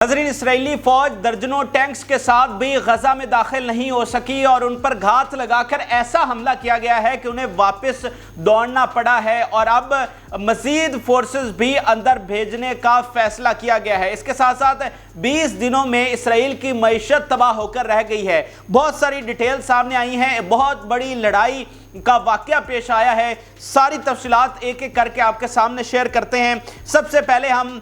नाज़रीन, इसराइली फौज दर्जनों टैंक्स के साथ भी गजा में दाखिल नहीं हो सकी और उन पर घात लगाकर ऐसा हमला किया गया है कि उन्हें वापस दौड़ना पड़ा है और अब मजीद फोर्सेस भी अंदर भेजने का फैसला किया गया है। इसके साथ साथ 20 दिनों में इसराइल की मईशत तबाह होकर रह गई है। बहुत सारी डिटेल सामने आई हैं, बहुत बड़ी लड़ाई का वाकया पेश आया है। सारी तफसीलात एक एक करके आपके सामने शेयर करते हैं। सबसे पहले हम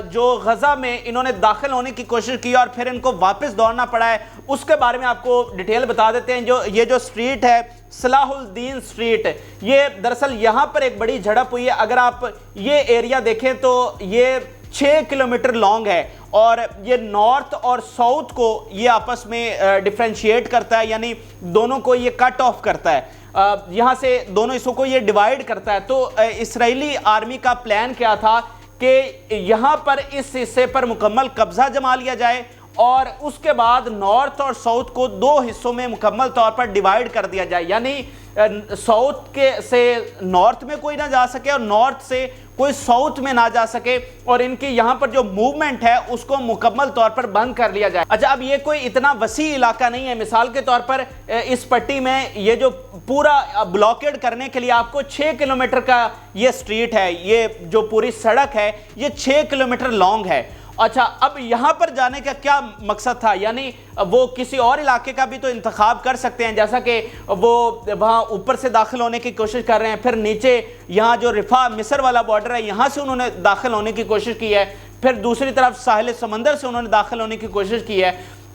जो गजा में इन्होंने दाखिल होने की कोशिश की और फिर इनको वापस दौड़ना पड़ा है, उसके बारे में आपको डिटेल बता देते हैं। ये जो स्ट्रीट है, सलाहुद्दीन स्ट्रीट, ये दरअसल यहाँ पर एक बड़ी झड़प हुई है। अगर आप ये एरिया देखें तो ये 6 किलोमीटर लॉन्ग है और ये नॉर्थ और साउथ को ये आपस में डिफरेंशिएट करता है, यानी दोनों को ये कट ऑफ करता है। यहाँ से दोनों हिस्सों को ये डिवाइड करता है। तो इसराइली आर्मी का प्लान क्या था कि यहाँ पर इस हिस्से पर मुकम्मल कब्जा जमा लिया जाए और उसके बाद नॉर्थ और साउथ को दो हिस्सों में मुकम्मल तौर पर डिवाइड कर दिया जाए, यानी साउथ के से नॉर्थ में कोई ना जा सके और नॉर्थ से कोई साउथ में ना जा सके और इनकी यहाँ पर जो मूवमेंट है उसको मुकम्मल तौर पर बंद कर लिया जाए। अच्छा, अब ये कोई इतना वसी इलाका नहीं है। मिसाल के तौर पर इस पट्टी में ये जो पूरा ब्लॉकेड करने के लिए आपको 6 किलोमीटर का ये स्ट्रीट है, ये जो पूरी सड़क है ये 6 किलोमीटर लॉन्ग है। अच्छा, अब यहाँ पर जाने का क्या मकसद था, यानी वो किसी और इलाके का भी तो इंतखाब कर सकते हैं, जैसा कि वो वहाँ ऊपर से दाखिल होने की कोशिश कर रहे हैं, फिर नीचे यहाँ जो रिफा मिस्र वाला बॉर्डर है यहाँ से उन्होंने दाखिल होने की कोशिश की है, फिर दूसरी तरफ साहिल समंदर से उन्होंने दाखिल होने की कोशिश की है।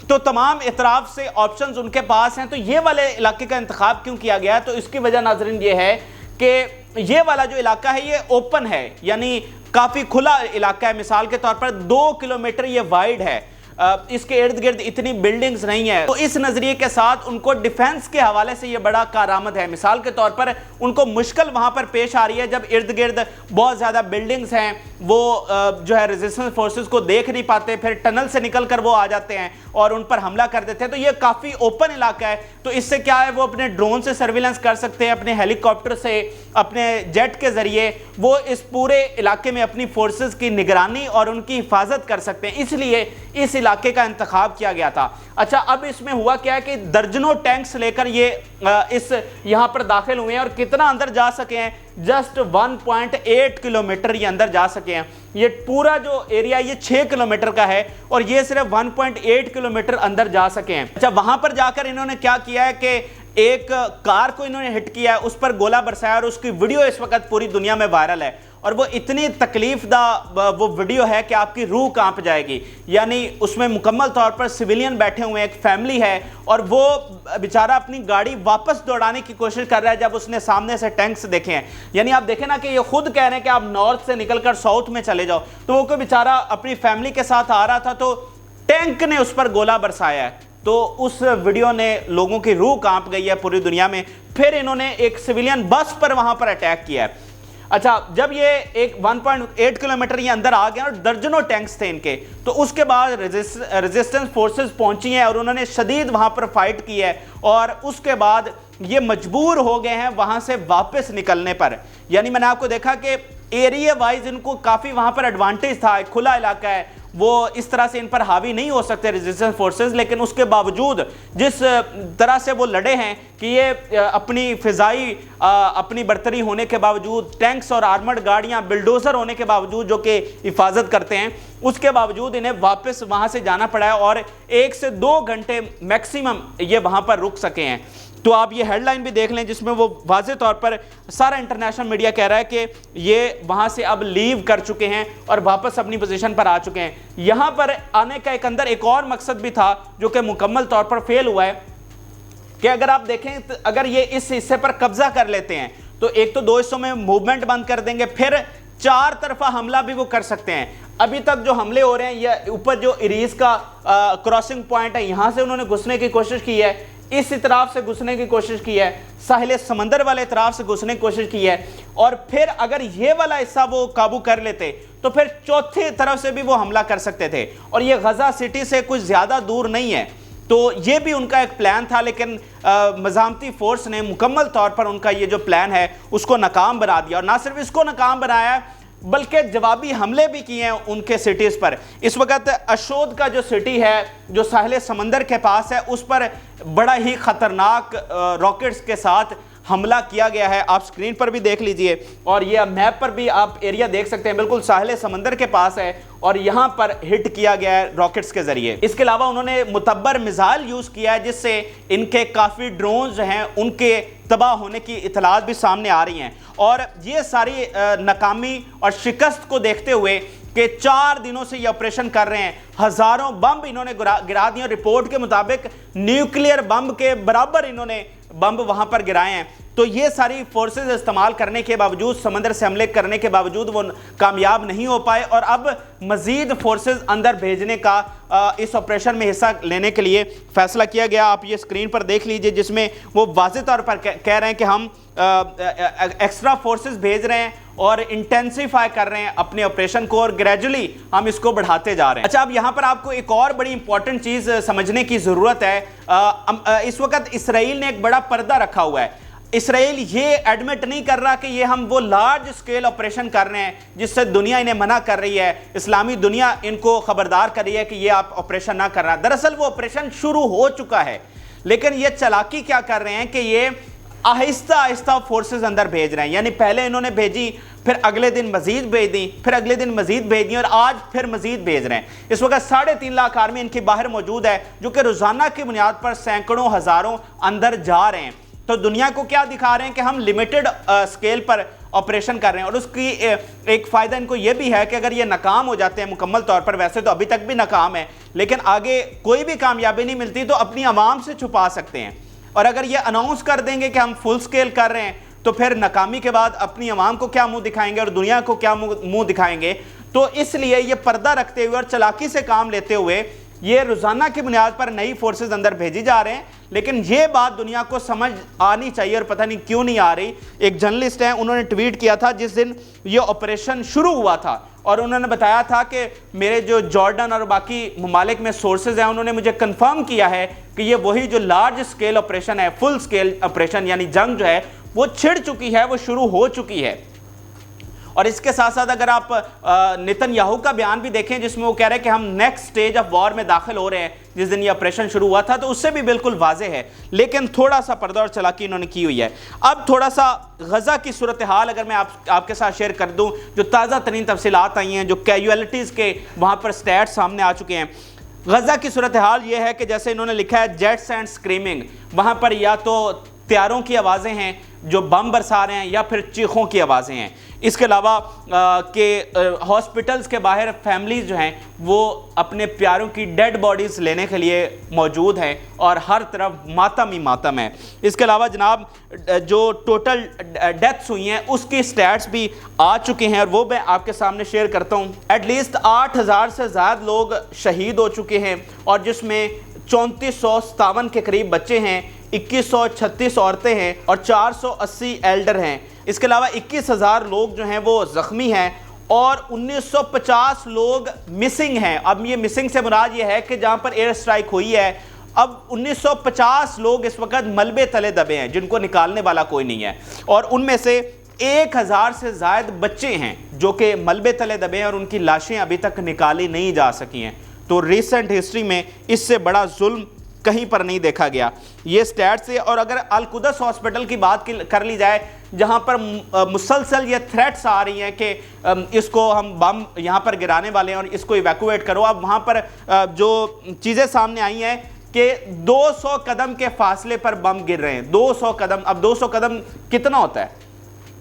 तो तमाम इतराफ से ऑप्शंस उनके पास हैं, तो ये वाले इलाके का इंतखाब क्यों किया गया है? तो इसकी वजह नाज़रीन ये है कि ये वाला जो इलाका है ये ओपन है, यानी काफ़ी खुला इलाका है। मिसाल के तौर पर 2 किलोमीटर ये वाइड है, इसके इर्द गिर्द इतनी बिल्डिंग्स नहीं है। तो इस नज़रिए के साथ उनको डिफेंस के हवाले से ये बड़ा कारआमद है। मिसाल के तौर पर उनको मुश्किल वहाँ पर पेश आ रही है जब इर्द गिर्द बहुत ज़्यादा बिल्डिंग्स हैं, वो जो है रेजिस्टेंस फोर्सेस को देख नहीं पाते, फिर टनल से निकल कर वो आ जाते हैं और उन पर हमला कर देते हैं। तो ये काफ़ी ओपन इलाका है, तो इससे क्या है, वो अपने ड्रोन से सर्विलेंस कर सकते हैं, अपने हेलीकॉप्टर से, अपने जेट के ज़रिए वो इस पूरे इलाके में अपनी फोर्सेस की निगरानी और उनकी हिफाजत कर सकते हैं। इसलिए इस इलाके का इंतखाब किया गया था। अच्छा, अब इसमें हुआ क्या है कि दर्जनों टैंक्स लेकर ये इस यहाँ पर दाखिल हुए हैं और कितना अंदर जा सके हैं, जस्ट 1.8 किलोमीटर ये अंदर जा सके हैं। ये पूरा जो एरिया ये 6 किलोमीटर का है और ये सिर्फ 1.8 किलोमीटर अंदर जा सके हैं। अच्छा, वहां पर जाकर इन्होंने क्या किया है कि एक कार को इन्होंने हिट किया है, उस पर गोला बरसाया और उसकी वीडियो इस वक्त पूरी दुनिया में वायरल है और वो इतनी तकलीफ दा वो वीडियो है कि आपकी रूह कांप जाएगी। यानी उसमें मुकम्मल तौर पर सिविलियन बैठे हुए हैं, एक फैमिली है और वो बेचारा अपनी गाड़ी वापस दौड़ाने की कोशिश कर रहा है जब उसने सामने से टैंक्स देखे हैं। यानी आप देखें ना कि ये खुद कह रहे हैं कि आप नॉर्थ से निकलकर साउथ में चले जाओ, तो वो कोई बेचारा अपनी फैमिली के साथ आ रहा था तो टैंक ने उस पर गोला बरसाया है। तो उस वीडियो ने लोगों की रूह कांप गई है पूरी दुनिया में। फिर इन्होंने एक सिविलियन बस पर वहां पर अटैक किया है। अच्छा, जब ये एक 1.8 किलोमीटर ये अंदर आ गया और दर्जनों टैंक्स थे इनके, तो उसके बाद रेजिस्टेंस फोर्सेस पहुंची हैं और उन्होंने शदीद वहां पर फाइट की है और उसके बाद ये मजबूर हो गए हैं वहां से वापस निकलने पर। यानी मैंने आपको देखा कि एरिया वाइज इनको काफ़ी वहां पर एडवांटेज था, खुला इलाका है, वो इस तरह से इन पर हावी नहीं हो सकते रेजिस्टेंस फोर्सेस, लेकिन उसके बावजूद जिस तरह से वो लड़े हैं कि ये अपनी फ़िज़ाई अपनी बर्तरी होने के बावजूद, टैंक्स और आर्मर्ड गाड़ियां, बिल्डोज़र होने के बावजूद जो कि हिफाजत करते हैं, उसके बावजूद इन्हें वापस वहां से जाना पड़ा है और 1 से 2 घंटे मैक्सिमम ये वहां पर रुक सके हैं। तो आप ये हेडलाइन भी देख लें जिसमें वो वाज़े तौर पर सारा इंटरनेशनल मीडिया कह रहा है कि ये वहाँ से अब लीव कर चुके हैं और वापस अपनी पोजीशन पर आ चुके हैं। यहाँ पर आने का अंदर एक और मकसद भी था जो कि मुकम्मल तौर पर फेल हुआ है कि अगर आप देखें तो अगर ये इस हिस्से पर कब्जा कर लेते हैं तो एक तो 2 हिस्सों में मूवमेंट बंद कर देंगे, फिर 4 तरफा हमला भी वो कर सकते हैं। अभी तक जो हमले हो रहे हैं, ये ऊपर जो इरीज का क्रॉसिंग पॉइंट है यहाँ से उन्होंने घुसने की कोशिश की है, इस इतराफ से घुसने की कोशिश की है, साहिल समंदर वाले इतराफ से घुसने की कोशिश की है और फिर अगर ये वाला हिस्सा वो काबू कर लेते तो फिर चौथी तरफ से भी वो हमला कर सकते थे और ये गजा सिटी से कुछ ज़्यादा दूर नहीं है। तो ये भी उनका एक प्लान था, लेकिन मज़ामती फ़ोर्स ने मुकम्मल तौर पर उनका ये जो प्लान है उसको नाकाम बना दिया और ना सिर्फ इसको नाकाम बनाया बल्कि जवाबी हमले भी किए हैं उनके सिटीज़ पर। इस वक्त अशोद का जो सिटी है जो साहिल समंदर के पास है, उस पर बड़ा ही ख़तरनाक रॉकेट्स के साथ हमला किया गया है। आप स्क्रीन पर भी देख लीजिए और ये मैप पर भी आप एरिया देख सकते हैं, बिल्कुल साहिल समंदर के पास है और यहाँ पर हिट किया गया है रॉकेट्स के जरिए। इसके अलावा उन्होंने मुतब्बर मिसाइल यूज़ किया है जिससे इनके काफ़ी ड्रोन्स हैं उनके तबाह होने की इतलात भी सामने आ रही हैं। और ये सारी नाकामी और शिकस्त को देखते हुए कि 4 दिनों से ये ऑपरेशन कर रहे हैं, हज़ारों बम इन्होंने गिरा दिए। रिपोर्ट के मुताबिक न्यूक्लियर बम के बराबर इन्होंने बम वहां पर गिराए हैं। तो ये सारी फोर्सेस इस्तेमाल करने के बावजूद, समंदर से हमले करने के बावजूद वो कामयाब नहीं हो पाए और अब मजीद फोर्सेस अंदर भेजने का इस ऑपरेशन में हिस्सा लेने के लिए फैसला किया गया। आप ये स्क्रीन पर देख लीजिए जिसमें वो वाज़ेह तौर पर कह रहे हैं कि हम एक्स्ट्रा फोर्सेस भेज रहे हैं और इंटेंसिफाई कर रहे हैं अपने ऑपरेशन को और ग्रेजुअली हम इसको बढ़ाते जा रहे हैं। अच्छा, अब यहाँ पर आपको एक और बड़ी इंपॉर्टेंट चीज़ समझने की ज़रूरत है। इस वक्त इसराइल ने एक बड़ा पर्दा रखा हुआ है। इसराइल ये एडमिट नहीं कर रहा कि ये हम वो लार्ज स्केल ऑपरेशन कर रहे हैं जिससे दुनिया इन्हें मना कर रही है, इस्लामी दुनिया इनको खबरदार कर रही है कि ये आप ऑपरेशन ना करना। दरअसल वो ऑपरेशन शुरू हो चुका है, लेकिन ये चालाकी क्या कर रहे हैं कि ये आहिस्ता आहिस्ता फोर्सेस अंदर भेज रहे हैं। यानी पहले इन्होंने भेजी, फिर अगले दिन मजीद भेज दी, फिर अगले दिन मजीद भेज दी और आज फिर मजीद भेज रहे हैं। इस वक्त 3.5 लाख आर्मी इनकी बाहर मौजूद है जो कि रोजाना की बुनियाद पर सैकड़ों हजारों अंदर जा रहे हैं। तो दुनिया को क्या दिखा रहे हैं कि हम लिमिटेड स्केल पर ऑपरेशन कर रहे हैं। और उसकी एक फ़ायदा इनको ये भी है कि अगर ये नाकाम हो जाते हैं मुकम्मल तौर पर, वैसे तो अभी तक भी नाकाम है, लेकिन आगे कोई भी कामयाबी नहीं मिलती तो अपनी आवाम से छुपा सकते हैं। और अगर ये अनाउंस कर देंगे कि हम फुल स्केल कर रहे हैं तो फिर नाकामी के बाद अपनी आवाम को क्या मुंह दिखाएंगे और दुनिया को क्या मुंह दिखाएंगे। तो इसलिए ये पर्दा रखते हुए और चालाकी से काम लेते हुए ये रोज़ाना की बुनियाद पर नई फोर्सेस अंदर भेजी जा रहे हैं। लेकिन ये बात दुनिया को समझ आनी चाहिए और पता नहीं क्यों नहीं आ रही। एक जर्नलिस्ट हैं, उन्होंने ट्वीट किया था जिस दिन ये ऑपरेशन शुरू हुआ था और उन्होंने बताया था कि मेरे जो जॉर्डन और बाकी ममालिक में सोर्सेज हैं उन्होंने मुझे कंफर्म किया है कि ये वही जो लार्ज स्केल ऑपरेशन है, फुल स्केल ऑपरेशन यानी जंग जो है वो छिड़ चुकी है, वो शुरू हो चुकी है। और इसके साथ साथ अगर आप नेतन्याहू का बयान भी देखें जिसमें वो कह रहे हैं कि हम नेक्स्ट स्टेज ऑफ वॉर में दाखिल हो रहे हैं, जिस दिन ये ऑपरेशन शुरू हुआ था, तो उससे भी बिल्कुल वाजे है। लेकिन थोड़ा सा पर्दा और चालाकी इन्होंने की हुई है। अब थोड़ा सा गजा की सूरत हाल अगर मैं आपके साथ शेयर कर दूं, जो ताज़ा तरीन तफसीलात आई हैं, जो कैजुअलिटीज़ के वहाँ पर स्टैट सामने आ चुके हैं। गजा की सूरत हाल ये है कि जैसे इन्होंने लिखा है जेट्स एंड स्क्रीमिंग, वहाँ पर या तो त्यारों की आवाज़ें हैं जो बम बरसा रहे हैं या फिर चीखों की आवाज़ें हैं। इसके अलावा के हॉस्पिटल्स के बाहर फैमिलीज जो हैं वो अपने प्यारों की डेड बॉडीज़ लेने के लिए मौजूद हैं और हर तरफ मातम ही मातम है। इसके अलावा जनाब जो टोटल डेथ्स हुई हैं उसकी स्टैट्स भी आ चुके हैं और वो मैं आपके सामने शेयर करता हूँ। एटलीस्ट 8000 से ज़्यादा लोग शहीद हो चुके हैं और जिसमें 3457 के करीब बच्चे हैं, 2136 औरतें हैं और 480 एल्डर हैं। इसके अलावा 21,000 लोग जो हैं वो ज़ख्मी हैं और 1950 लोग मिसिंग हैं। अब ये मिसिंग से मुराद ये है कि जहाँ पर एयर स्ट्राइक हुई है अब 1950 लोग इस वक्त मलबे तले दबे हैं जिनको निकालने वाला कोई नहीं है और उनमें से 1000 से ज़ायद बच्चे हैं जो कि मलबे तले दबे हैं और उनकी लाशें अभी तक निकाली नहीं जा सकी हैं। तो रिसेंट हिस्ट्री में इससे बड़ा जुल्म कहीं पर नहीं देखा गया। ये स्टैट्स है। और अगर अल कुदस हॉस्पिटल की बात कर ली जाए जहां पर मुसलसल ये थ्रेट्स आ रही हैं कि इसको हम बम यहां पर गिराने वाले हैं और इसको इवैक्यूएट करो, अब वहां पर जो चीज़ें सामने आई हैं कि 200 कदम के फासले पर बम गिर रहे हैं। 200 कदम, अब 200 कदम कितना होता है?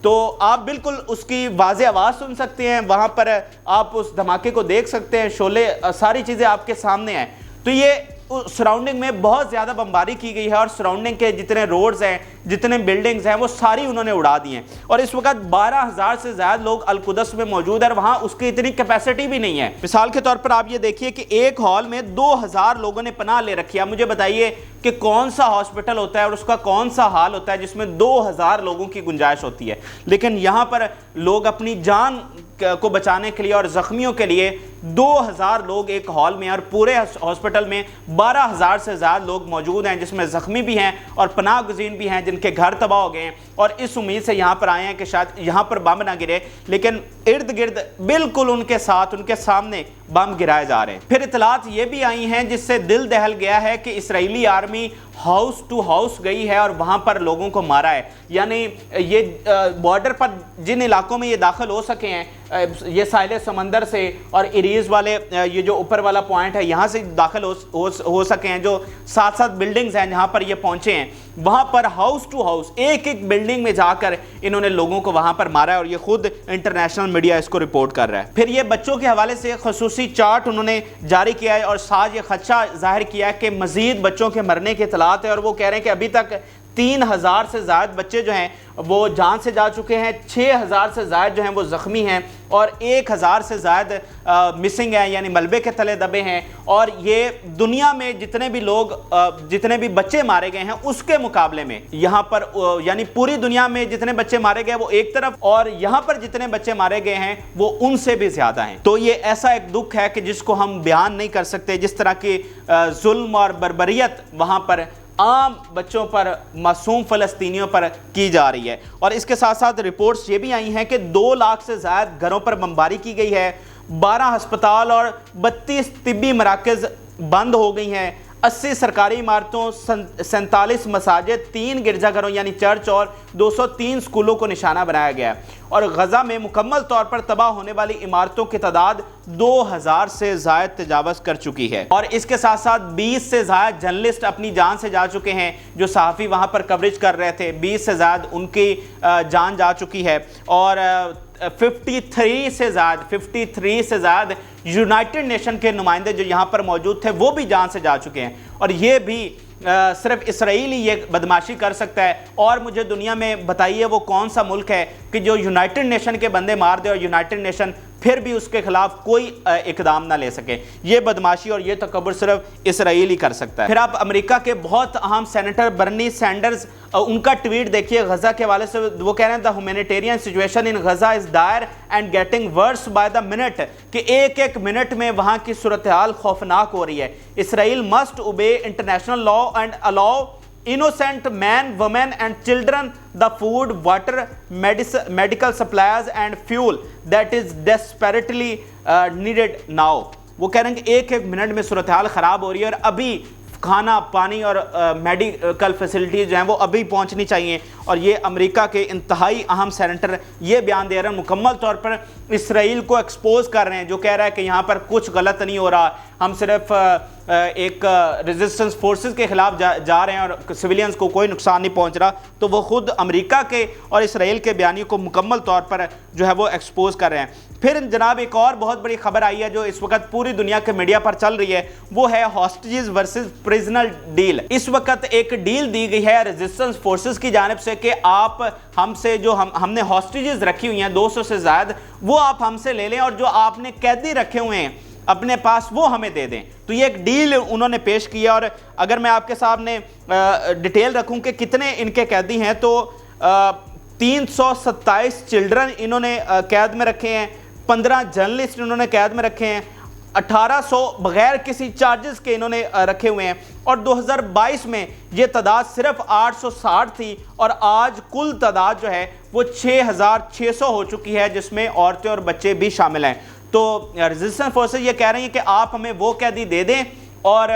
तो आप बिल्कुल उसकी वाज़े आवाज़ सुन सकते हैं, वहाँ पर आप उस धमाके को देख सकते हैं, शोले, सारी चीज़ें आपके सामने हैं। तो ये सराउंडिंग में बहुत ज़्यादा बमबारी की गई है और सराउंडिंग के जितने रोड्स हैं, जितने बिल्डिंग्स हैं वो सारी उन्होंने उड़ा दी हैं। और इस वक्त 12,000 से ज़्यादा लोग अल कुदस में मौजूद है और वहाँ उसकी इतनी कैपेसिटी भी नहीं है। मिसाल के तौर पर आप ये देखिए कि एक हॉल में 2000 लोगों ने पनाह ले रखी है। मुझे बताइए कि कौन सा हॉस्पिटल होता है और उसका कौन सा हाल होता है जिसमें 2000 लोगों की गुंजाइश होती है। लेकिन यहाँ पर लोग अपनी जान को बचाने के लिए और ज़ख्मियों के लिए 2000 लोग एक हॉल में और पूरे हॉस्पिटल में 12,000 से ज़्यादा लोग मौजूद हैं जिसमें ज़ख्मी भी हैं और पनाह गुज़ीन भी हैं جن کے گھر تباہ ہو گئے ہیں اور اس امید سے یہاں پر آئے ہیں کہ شاید یہاں پر بم نہ گرے، لیکن ارد گرد بالکل ان کے ساتھ ان کے سامنے بم گرائے جا رہے ہیں۔ پھر اطلاعات یہ بھی آئی ہیں جس سے دل دہل گیا ہے کہ اسرائیلی آرمی ہاؤس ٹو ہاؤس گئی ہے اور وہاں پر لوگوں کو مارا ہے، یعنی یہ بارڈر پر جن علاقوں میں یہ داخل ہو سکے ہیں، یہ ساحل سمندر سے اور ایریز والے یہ جو اوپر والا پوائنٹ ہے یہاں سے داخل ہو سکے ہیں، جو ساتھ ساتھ بلڈنگز ہیں جہاں پر یہ پہنچے ہیں، وہاں پر ہاؤس ٹو ہاؤس ایک ایک بلڈنگ میں جا کر انہوں نے لوگوں کو وہاں پر مارا ہے، اور یہ خود انٹرنیشنل میڈیا اس کو رپورٹ کر رہا ہے۔ پھر یہ بچوں کے حوالے سے خصوصی چارٹ انہوں نے جاری کیا ہے اور ساتھ یہ خدشہ ظاہر کیا ہے کہ مزید بچوں کے مرنے کے اطلاعات ہیں، اور وہ کہہ رہے ہیں کہ ابھی تک 3000 سے زائد بچے جو ہیں وہ جان سے جا چکے ہیں، 6000 سے زائد جو ہیں وہ زخمی ہیں، اور 1000 سے زائد مسنگ ہیں، یعنی ملبے کے تلے دبے ہیں۔ اور یہ دنیا میں جتنے بھی لوگ جتنے بھی بچے مارے گئے ہیں اس کے مقابلے میں یہاں پر یعنی پوری دنیا میں جتنے بچے مارے گئے وہ ایک طرف، اور یہاں پر جتنے بچے مارے گئے ہیں وہ ان سے بھی زیادہ ہیں۔ تو یہ ایسا ایک دکھ ہے کہ جس کو ہم بیان نہیں کر سکتے، جس طرح کی ظلم اور بربریت وہاں پر عام بچوں پر، معصوم فلسطینیوں پر کی جا رہی ہے۔ اور اس کے ساتھ ساتھ رپورٹس یہ بھی آئی ہیں کہ 2 لاکھ سے زائد گھروں پر بمباری کی گئی ہے، 12 ہسپتال اور 32 طبی مراکز بند ہو گئی ہیں، 80 سرکاری عمارتوں، 47 مساجد، 3 گرجا گھروں یعنی چرچ اور 203 سکولوں کو نشانہ بنایا گیا ہے، اور غزہ میں مکمل طور پر تباہ ہونے والی عمارتوں کی تعداد 2000 سے زائد تجاوز کر چکی ہے، اور اس کے ساتھ ساتھ 20 سے زائد جرنلسٹ اپنی جان سے جا چکے ہیں، جو صحافی وہاں پر کوریج کر رہے تھے، 20 سے زائد ان کی جان جا چکی ہے، اور 53 سے زائد یونائٹڈ نیشن کے نمائندے جو یہاں پر موجود تھے وہ بھی جان سے جا چکے ہیں، اور یہ بھی صرف اسرائیل ہی یہ بدماشی کر سکتا ہے۔ اور مجھے دنیا میں بتائیے وہ کون سا ملک ہے کہ جو یونائٹڈ نیشن کے بندے مار دے اور یونائٹڈ نیشن پھر بھی اس کے خلاف کوئی اقدام نہ لے سکے۔ یہ بدماشی اور یہ تکبر صرف اسرائیل ہی کر سکتا ہے۔ پھر آپ امریکہ کے بہت اہم سینیٹر برنی سینڈرز، ان کا ٹویٹ دیکھیے غزہ کے حوالے سے، وہ کہہ رہے ہیں the humanitarian situation in Gaza is dire and getting worse by the minute، کہ ایک ایک منٹ میں وہاں کی صورتحال خوفناک ہو رہی ہے۔ اسرائیل must obey international law and allow innocent men, women and children the food, water, medical supplies and fuel that is desperately needed now۔ وہ کہہ رہے ہیں کہ ایک ایک منٹ میں صورتحال خراب ہو رہی ہے اور ابھی کھانا، پانی اور میڈیکل فیسلٹیز جو ہیں وہ ابھی پہنچنی چاہیے، اور یہ امریکہ کے انتہائی اہم سینیٹر یہ بیان دے رہے ہیں، مکمل طور پر اسرائیل کو ایکسپوز کر رہے ہیں، جو کہہ رہا ہے کہ یہاں پر کچھ غلط نہیں ہو رہا، ہم صرف ایک ریزسٹنس فورسز کے خلاف جا رہے ہیں اور سویلینز کو کوئی نقصان نہیں پہنچ رہا۔ تو وہ خود امریکہ کے اور اسرائیل کے بیانیے کو مکمل طور پر جو ہے وہ ایکسپوز کر رہے ہیں۔ پھر جناب ایک اور بہت بڑی خبر آئی ہے جو اس وقت پوری دنیا کے میڈیا پر چل رہی ہے، وہ ہے ہاسٹیجز ورسز پریزنر ڈیل۔ اس وقت ایک ڈیل دی گئی ہے ریزسٹنس فورسز کی جانب سے کہ آپ ہم سے جو ہم نے ہاسٹیجز رکھی ہوئی ہیں 200 سے زائد، وہ آپ ہم سے لے لیں، اور جو آپ نے قیدی رکھے ہوئے ہیں اپنے پاس وہ ہمیں دے دیں۔ تو یہ ایک ڈیل انہوں نے پیش کیا، اور اگر میں آپ کے سامنے ڈیٹیل رکھوں کہ کتنے ان کے قیدی ہیں تو 327 چلڈرن انہوں نے قید میں رکھے ہیں، 15 جرنلسٹ انہوں نے قید میں رکھے ہیں، 1800 بغیر کسی چارجز کے انہوں نے رکھے ہوئے ہیں، اور 2022 میں یہ تعداد صرف 860 تھی، اور آج کل تعداد جو ہے وہ 6600 ہو چکی ہے، جس میں عورتیں اور بچے بھی شامل ہیں۔ تو ریزسٹنس فورسز یہ کہہ رہی ہیں کہ آپ ہمیں وہ قیدی دے دیں اور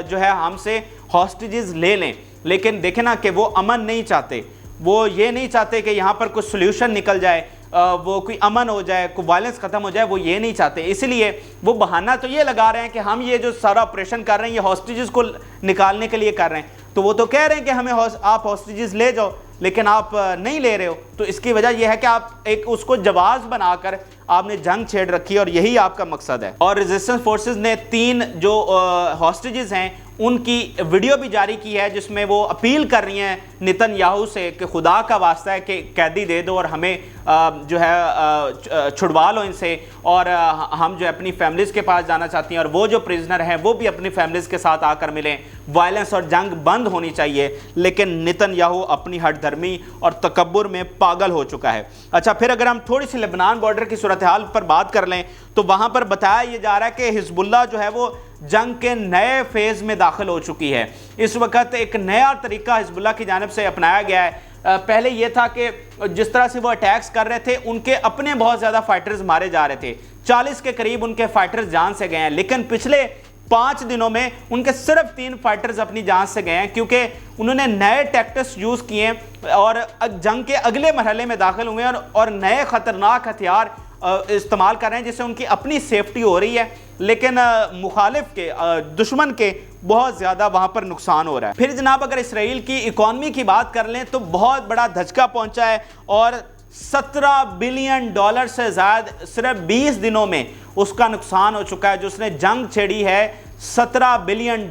جو ہے ہم سے ہاسٹیجز لے لیں، لیکن دیکھیں نا کہ وہ امن نہیں چاہتے، وہ یہ نہیں چاہتے کہ یہاں پر کوئی سلیوشن نکل جائے، وہ کوئی امن ہو جائے، کوئی وائلنس ختم ہو جائے، وہ یہ نہیں چاہتے۔ اس لیے وہ بہانہ تو یہ لگا رہے ہیں کہ ہم یہ جو سارا آپریشن کر رہے ہیں یہ ہاسٹیجز کو نکالنے کے لیے کر رہے ہیں، تو وہ تو کہہ رہے ہیں کہ ہمیں آپ ہاسٹیجز لے جاؤ، لیکن آپ نہیں لے رہے ہو۔ تو اس کی وجہ یہ ہے کہ آپ ایک اس کو جواز بنا کر آپ نے جنگ چھیڑ رکھی، اور یہی آپ کا مقصد ہے۔ اور ریزسٹنس فورسز نے 3 جو ہاسٹیجز ہیں ان کی ویڈیو بھی جاری کی ہے، جس میں وہ اپیل کر رہی ہیں نتن یاہو سے کہ خدا کا واسطہ ہے کہ قیدی دے دو اور ہمیں جو ہے چھڑوا لو ان سے، اور ہم جو اپنی فیملیز کے پاس جانا چاہتی ہیں، اور وہ جو پریزنر ہیں وہ بھی اپنی فیملیز کے ساتھ آ کر ملیں۔ وائلنس اور جنگ بند ہونی چاہیے، لیکن نتن یاہو اپنی ہٹ دھرمی اور تکبر میں پاگل ہو چکا ہے۔ اچھا، پھر اگر ہم تھوڑی سی لبنان بارڈر کی صورتحال پر بات کر لیں تو وہاں پر بتایا یہ جا رہا ہے کہ حزب اللہ جو ہے وہ जंग के नए फेज में दाखिल हो चुकी है। इस वक्त एक नया तरीका हिजबुल्लाह की जानिब से अपनाया गया है। पहले ये था कि जिस तरह से वो अटैक्स कर रहे थे, उनके अपने बहुत ज़्यादा फाइटर्स मारे जा रहे थे, 40 के करीब उनके फाइटर्स जान से गए हैं, लेकिन पिछले 5 दिनों में उनके सिर्फ 3 फाइटर्स अपनी जान से गए हैं, क्योंकि उन्होंने नए टैक्टिक्स यूज़ किए और जंग के अगले मरहले में दाखिल हुए हैं और नए ख़तरनाक हथियार इस्तेमाल कर रहे हैं, जिससे उनकी अपनी सेफ्टी हो रही है, लेकिन मुखालिफ के दुश्मन के बहुत ज़्यादा वहाँ पर नुकसान हो रहा है। फिर जनाब अगर इसराइल की इकॉनमी की बात कर लें तो बहुत बड़ा धचका पहुँचा है और $17 बिलियन से ज़्यादा सिर्फ 20 दिनों में उसका नुकसान हो चुका है। जो उसने जंग छेड़ी है, $17 बिलियन।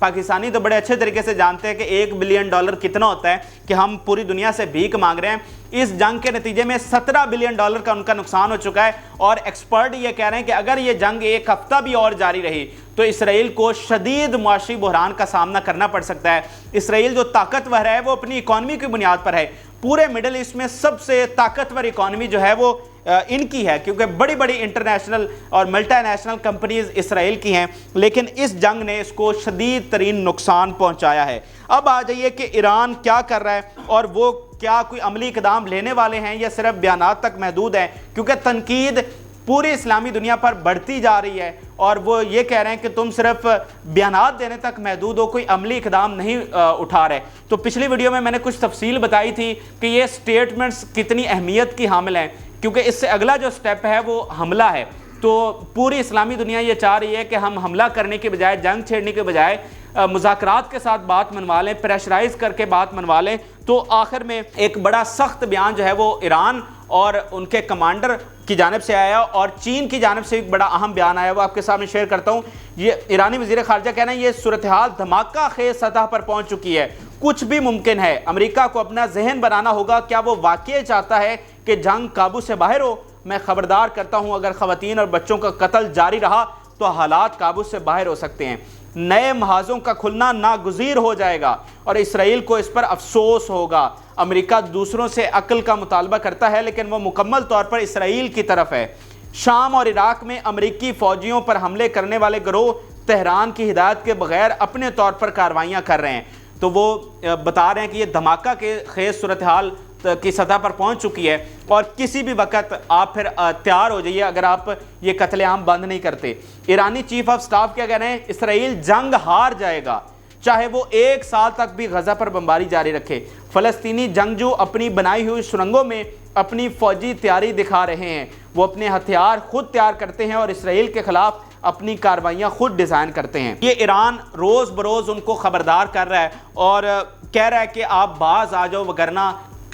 पाकिस्तानी तो बड़े अच्छे तरीके से जानते हैं कि $1 बिलियन कितना होता है, कि हम पूरी दुनिया से भीख मांग रहे हैं। इस जंग के नतीजे में $17 बिलियन का उनका नुकसान हो चुका है और एक्सपर्ट ये कह रहे हैं कि अगर ये जंग एक हफ्ता भी और जारी रही तो इसराइल को शदीद मुआशी बहरान का सामना करना पड़ सकता है। इसराइल जो ताकतवर है वो अपनी इकॉनमी की बुनियाद पर है। पूरे मिडिल ईस्ट में सबसे ताकतवर इकॉनमी जो है वो इनकी है, क्योंकि बड़ी बड़ी इंटरनेशनल और मल्टीनेशनल कंपनीज इसराइल की हैं, लेकिन इस जंग ने इसको शदीद तरीन नुकसान पहुंचाया है। अब आ जाइए कि ईरान क्या कर रहा है और वो क्या कोई अमली इक़दाम लेने वाले हैं या सिर्फ बयानात तक महदूद हैं, क्योंकि तनकीद पूरी इस्लामी दुनिया पर बढ़ती जा रही है और वो ये कह रहे हैं कि तुम सिर्फ बयानात देने तक महदूद हो, कोई अमली इक़दाम नहीं उठा रहे। तो पिछली वीडियो में मैंने कुछ तफसील बताई थी कि ये स्टेटमेंट्स कितनी अहमियत की हामिल हैं, क्योंकि इससे अगला जो स्टेप है वो हमला है। तो पूरी इस्लामी दुनिया ये चाह रही है कि हम हमला करने के बजाय, जंग छेड़ने के बजाय मुज़ाकरात के साथ बात मनवा लें, प्रेशराइज करके बात मनवा लें। तो आखिर में एक बड़ा सख्त बयान जो है वो ईरान और उनके कमांडर की जानिब से आया और चीन की जानिब से एक बड़ा अहम बयान आया, वो आपके सामने शेयर करता हूँ। ये ईरानी वज़ीर ख़ारिजा कह रहे हैं ये सूरत हाल धमाका खेज सतह पर पहुँच चुकी है, कुछ भी मुमकिन है। अमेरिका को अपना जहन बनाना होगा, क्या वो वाकई चाहता है कि जंग काबू से बाहर हो? मैं खबरदार करता हूँ, अगर ख़वातीन और बच्चों का कत्ल जारी रहा तो हालात काबू से बाहर हो सकते हैं। नए महाजों का खुलना नागुज़ीर हो जाएगा और इसराइल को इस पर अफसोस होगा। अमेरिका दूसरों से अक्ल का मुतालबा करता है, लेकिन वो मुकम्मल तौर पर इसराइल की तरफ है। शाम और इराक में अमेरिकी फ़ौजियों पर हमले करने वाले गिरोह तेहरान की हिदायत के बगैर अपने तौर पर कार्रवाइयाँ कर रहे हैं। तो वो बता रहे हैं कि ये धमाका के खेज सूरत हाल की सतह पर पहुंच चुकी है और किसी भी वक्त आप फिर तैयार हो जाइए अगर आप ये कत्लेआम बंद नहीं करते। ईरानी चीफ ऑफ स्टाफ क्या कह रहे हैं? इसराइल जंग हार जाएगा, चाहे वो 1 साल तक भी गजा पर बमबारी जारी रखे। फ़लस्तीनी जंगजू अपनी बनाई हुई सुरंगों में अपनी फौजी तैयारी दिखा रहे हैं, वो अपने हथियार खुद तैयार करते हैं और इसराइल के खिलाफ अपनी कार्रवाइयाँ खुद डिज़ाइन करते हैं। ये ईरान रोज़ बरोज़ उनको खबरदार कर रहा है और कह रहा है कि आप बाज आ जाओ, वगरना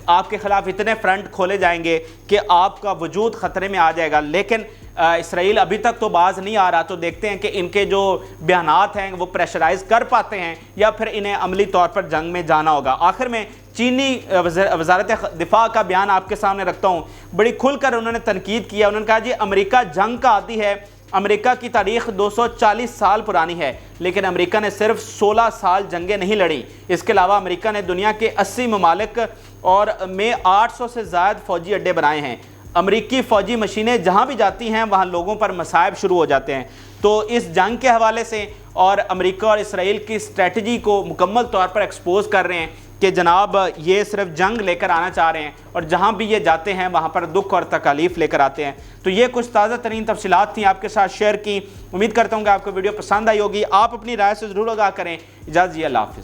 आपके खिलाफ इतने फ्रंट खोले जाएंगे कि आपका वजूद ख़तरे में आ जाएगा। लेकिन इसराइल अभी तक तो बाज नहीं आ रहा। तो देखते हैं कि इनके जो बयानात हैं वो प्रेशराइज कर पाते हैं या फिर इन्हें अमली तौर पर जंग में जाना होगा। आखिर में चीनी वज़ारत दिफा का बयान आपके सामने रखता हूँ। बड़ी खुलकर उन्होंने तनकीद किया। उन्होंने कहा जी अमेरिका जंग का आदी है, अमेरिका की तारीख 240 साल पुरानी है, लेकिन अमेरिका ने सिर्फ 16 साल जंगें नहीं लड़ी। इसके अलावा अमेरिका ने दुनिया के 80 ममालिक और में 800 से ज़्यादा फ़ौजी अड्डे बनाए हैं। अमेरिकी फ़ौजी मशीनें जहां भी जाती हैं वहां लोगों पर मसाइब शुरू हो जाते हैं। तो इस जंग के हवाले से और अमेरिका और इसराइल की स्ट्रेटजी को मुकम्मल तौर पर एक्सपोज कर रहे हैं कि जनाब ये सिर्फ जंग लेकर आना चाह रहे हैं और जहां भी ये जाते हैं वहां पर दुख और तकालीफ लेकर आते हैं। तो ये कुछ ताज़ा तरीन तफसीलात थी आपके साथ शेयर की। उम्मीद करता हूँ कि आपको वीडियो पसंद आई होगी। आप अपनी राय से ज़रूर आगाह करें। इजाज़त, अल्लाह हाफ़िज़।